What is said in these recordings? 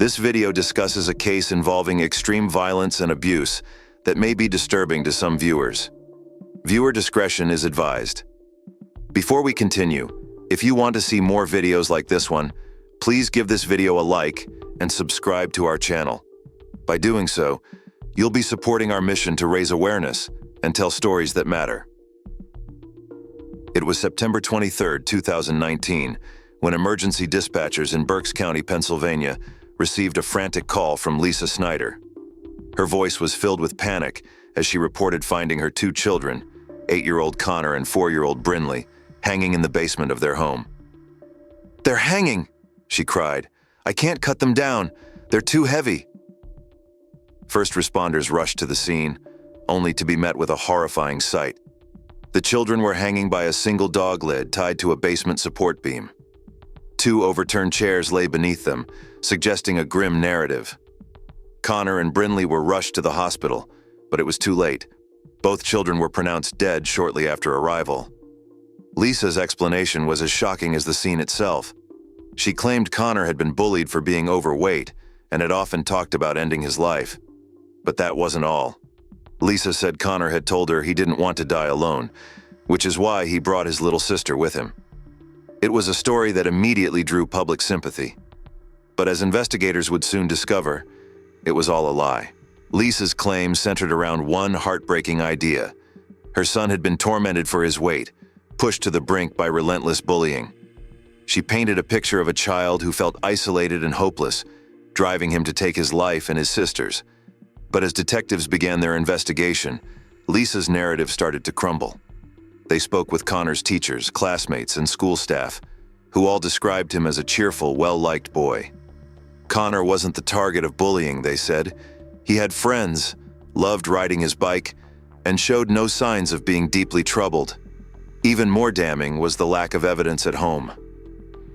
This video discusses a case involving extreme violence and abuse that may be disturbing to some viewers. Viewer discretion is advised. Before we continue, if you want to see more videos like this one, please give this video a like and subscribe to our channel. By doing so, you'll be supporting our mission to raise awareness and tell stories that matter. It was September 23, 2019, when emergency dispatchers in Berks County, Pennsylvania, received a frantic call from Lisa Snyder. Her voice was filled with panic as she reported finding her two children, 8-year-old Connor and 4-year-old Brinley, hanging in the basement of their home. "They're hanging!" she cried. "I can't cut them down. They're too heavy." First responders rushed to the scene, only to be met with a horrifying sight. The children were hanging by a single dog lid tied to a basement support beam. 2 overturned chairs lay beneath them, suggesting a grim narrative. Connor and Brinley were rushed to the hospital, but it was too late. Both children were pronounced dead shortly after arrival. Lisa's explanation was as shocking as the scene itself. She claimed Connor had been bullied for being overweight and had often talked about ending his life. But that wasn't all. Lisa said Connor had told her he didn't want to die alone, which is why he brought his little sister with him. It was a story that immediately drew public sympathy. But as investigators would soon discover, it was all a lie. Lisa's claim centered around one heartbreaking idea. Her son had been tormented for his weight, pushed to the brink by relentless bullying. She painted a picture of a child who felt isolated and hopeless, driving him to take his life and his sister's. But as detectives began their investigation, Lisa's narrative started to crumble. They spoke with Connor's teachers, classmates, and school staff, who all described him as a cheerful, well-liked boy. Connor wasn't the target of bullying, they said. He had friends, loved riding his bike, and showed no signs of being deeply troubled. Even more damning was the lack of evidence at home.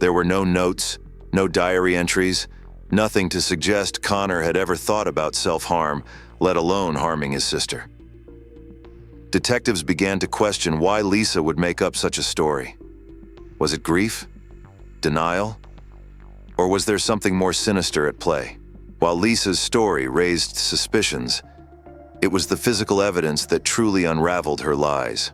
There were no notes, no diary entries, nothing to suggest Connor had ever thought about self-harm, let alone harming his sister. Detectives began to question why Lisa would make up such a story. Was it grief? Denial? Or was there something more sinister at play? While Lisa's story raised suspicions, it was the physical evidence that truly unraveled her lies.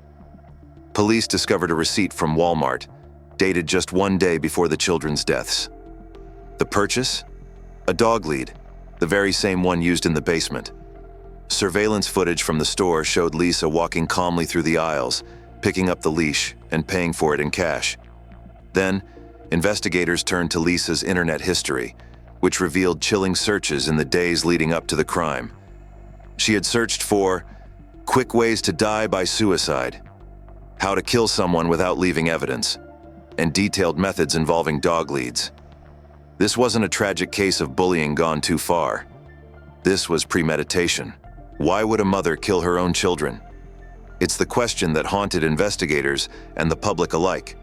Police discovered a receipt from Walmart, dated just 1 day before the children's deaths. The purchase? A dog lead, the very same one used in the basement. Surveillance footage from the store showed Lisa walking calmly through the aisles, picking up the leash and paying for it in cash. Then, investigators turned to Lisa's internet history, which revealed chilling searches in the days leading up to the crime. She had searched for quick ways to die by suicide, how to kill someone without leaving evidence, and detailed methods involving dog leads. This wasn't a tragic case of bullying gone too far. This was premeditation. Why would a mother kill her own children? It's the question that haunted investigators and the public alike.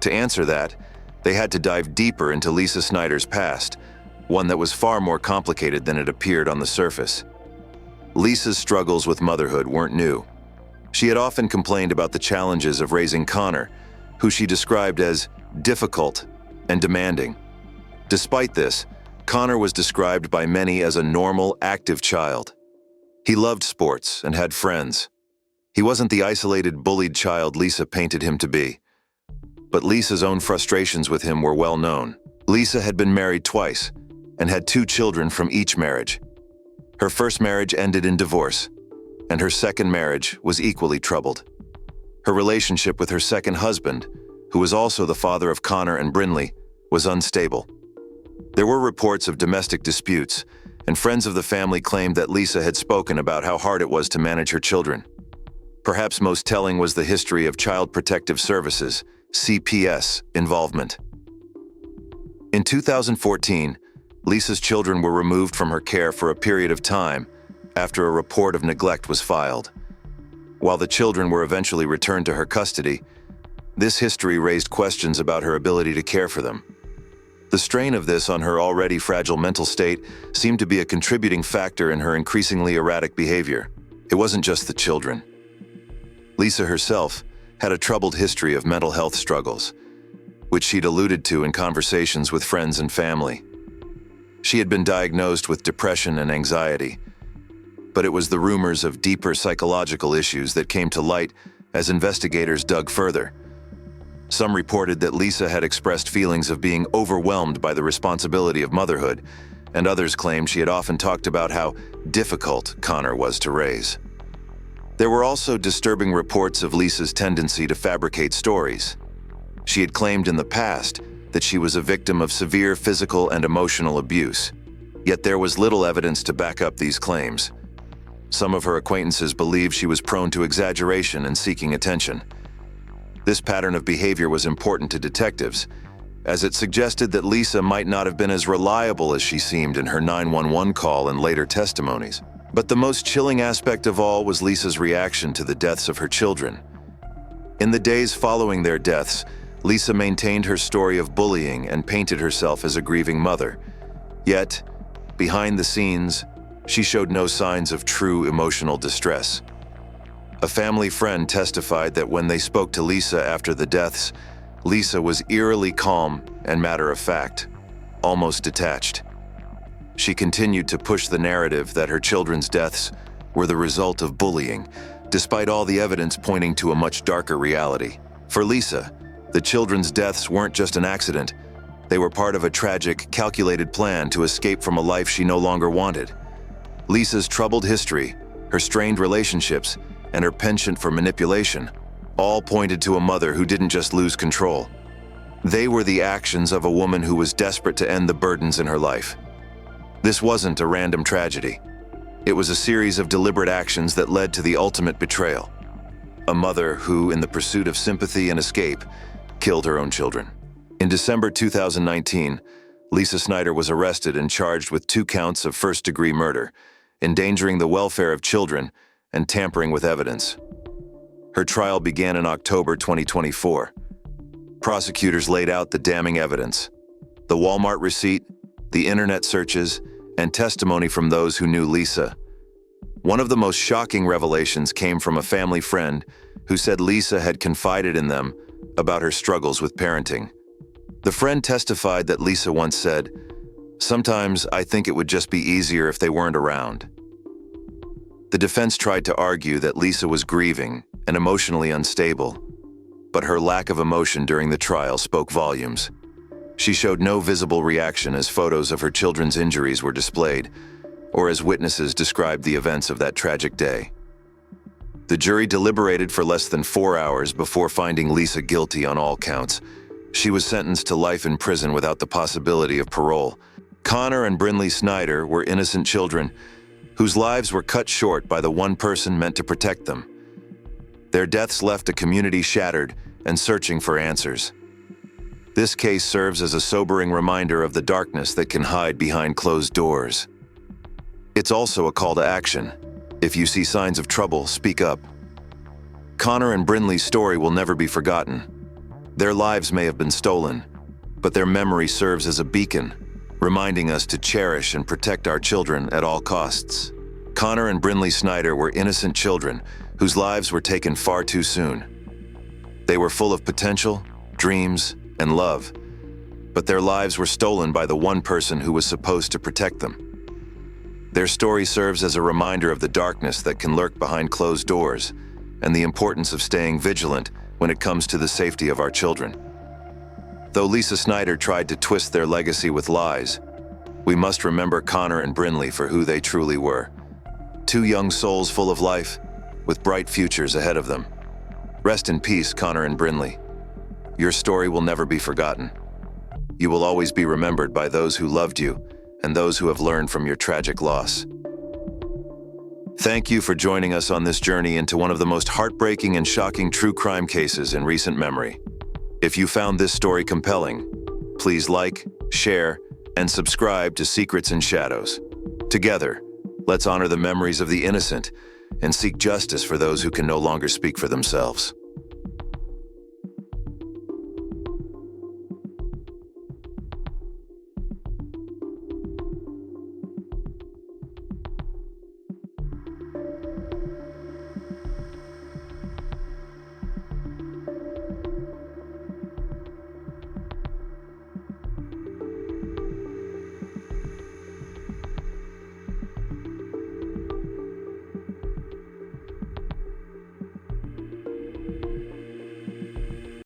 To answer that, they had to dive deeper into Lisa Snyder's past, one that was far more complicated than it appeared on the surface. Lisa's struggles with motherhood weren't new. She had often complained about the challenges of raising Connor, who she described as difficult and demanding. Despite this, Connor was described by many as a normal, active child. He loved sports and had friends. He wasn't the isolated, bullied child Lisa painted him to be. But Lisa's own frustrations with him were well known. Lisa had been married twice and had 2 children from each marriage. Her first marriage ended in divorce, and her second marriage was equally troubled. Her relationship with her second husband, who was also the father of Connor and Brinley, was unstable. There were reports of domestic disputes, and friends of the family claimed that Lisa had spoken about how hard it was to manage her children. Perhaps most telling was the history of Child Protective Services, CPS, involvement. In 2014, Lisa's children were removed from her care for a period of time after a report of neglect was filed. While the children were eventually returned to her custody, this history raised questions about her ability to care for them. The strain of this on her already fragile mental state seemed to be a contributing factor in her increasingly erratic behavior. It wasn't just the children. Lisa herself had a troubled history of mental health struggles, which she'd alluded to in conversations with friends and family. She had been diagnosed with depression and anxiety, but it was the rumors of deeper psychological issues that came to light as investigators dug further. Some reported that Lisa had expressed feelings of being overwhelmed by the responsibility of motherhood, and others claimed she had often talked about how difficult Connor was to raise. There were also disturbing reports of Lisa's tendency to fabricate stories. She had claimed in the past that she was a victim of severe physical and emotional abuse, yet there was little evidence to back up these claims. Some of her acquaintances believed she was prone to exaggeration and seeking attention. This pattern of behavior was important to detectives, as it suggested that Lisa might not have been as reliable as she seemed in her 911 call and later testimonies. But the most chilling aspect of all was Lisa's reaction to the deaths of her children. In the days following their deaths, Lisa maintained her story of bullying and painted herself as a grieving mother. Yet, behind the scenes, she showed no signs of true emotional distress. A family friend testified that when they spoke to Lisa after the deaths, Lisa was eerily calm and matter-of-fact, almost detached. She continued to push the narrative that her children's deaths were the result of bullying, despite all the evidence pointing to a much darker reality. For Lisa, the children's deaths weren't just an accident. They were part of a tragic, calculated plan to escape from a life she no longer wanted. Lisa's troubled history, her strained relationships, and her penchant for manipulation all pointed to a mother who didn't just lose control. They were the actions of a woman who was desperate to end the burdens in her life. This wasn't a random tragedy. It was a series of deliberate actions that led to the ultimate betrayal. A mother who, in the pursuit of sympathy and escape, killed her own children. In December 2019, Lisa Snyder was arrested and charged with 2 counts of first-degree murder, endangering the welfare of children and tampering with evidence. Her trial began in October 2024. Prosecutors laid out the damning evidence: the Walmart receipt, the internet searches, and testimony from those who knew Lisa. One of the most shocking revelations came from a family friend who said Lisa had confided in them about her struggles with parenting. The friend testified that Lisa once said, "Sometimes I think it would just be easier if they weren't around." The defense tried to argue that Lisa was grieving and emotionally unstable, but her lack of emotion during the trial spoke volumes. She showed no visible reaction as photos of her children's injuries were displayed, or as witnesses described the events of that tragic day. The jury deliberated for less than 4 hours before finding Lisa guilty on all counts. She was sentenced to life in prison without the possibility of parole. Connor and Brinley Snyder were innocent children whose lives were cut short by the one person meant to protect them. Their deaths left a community shattered and searching for answers. This case serves as a sobering reminder of the darkness that can hide behind closed doors. It's also a call to action. If you see signs of trouble, speak up. Connor and Brinley's story will never be forgotten. Their lives may have been stolen, but their memory serves as a beacon, reminding us to cherish and protect our children at all costs. Connor and Brinley Snyder were innocent children whose lives were taken far too soon. They were full of potential, dreams, and love, but their lives were stolen by the one person who was supposed to protect them. Their story serves as a reminder of the darkness that can lurk behind closed doors and the importance of staying vigilant when it comes to the safety of our children. Though Lisa Snyder tried to twist their legacy with lies, we must remember Connor and Brinley for who they truly were. 2 young souls full of life, with bright futures ahead of them. Rest in peace, Connor and Brinley. Your story will never be forgotten. You will always be remembered by those who loved you and those who have learned from your tragic loss. Thank you for joining us on this journey into one of the most heartbreaking and shocking true crime cases in recent memory. If you found this story compelling, please like, share, and subscribe to Secrets and Shadows. Together, let's honor the memories of the innocent and seek justice for those who can no longer speak for themselves.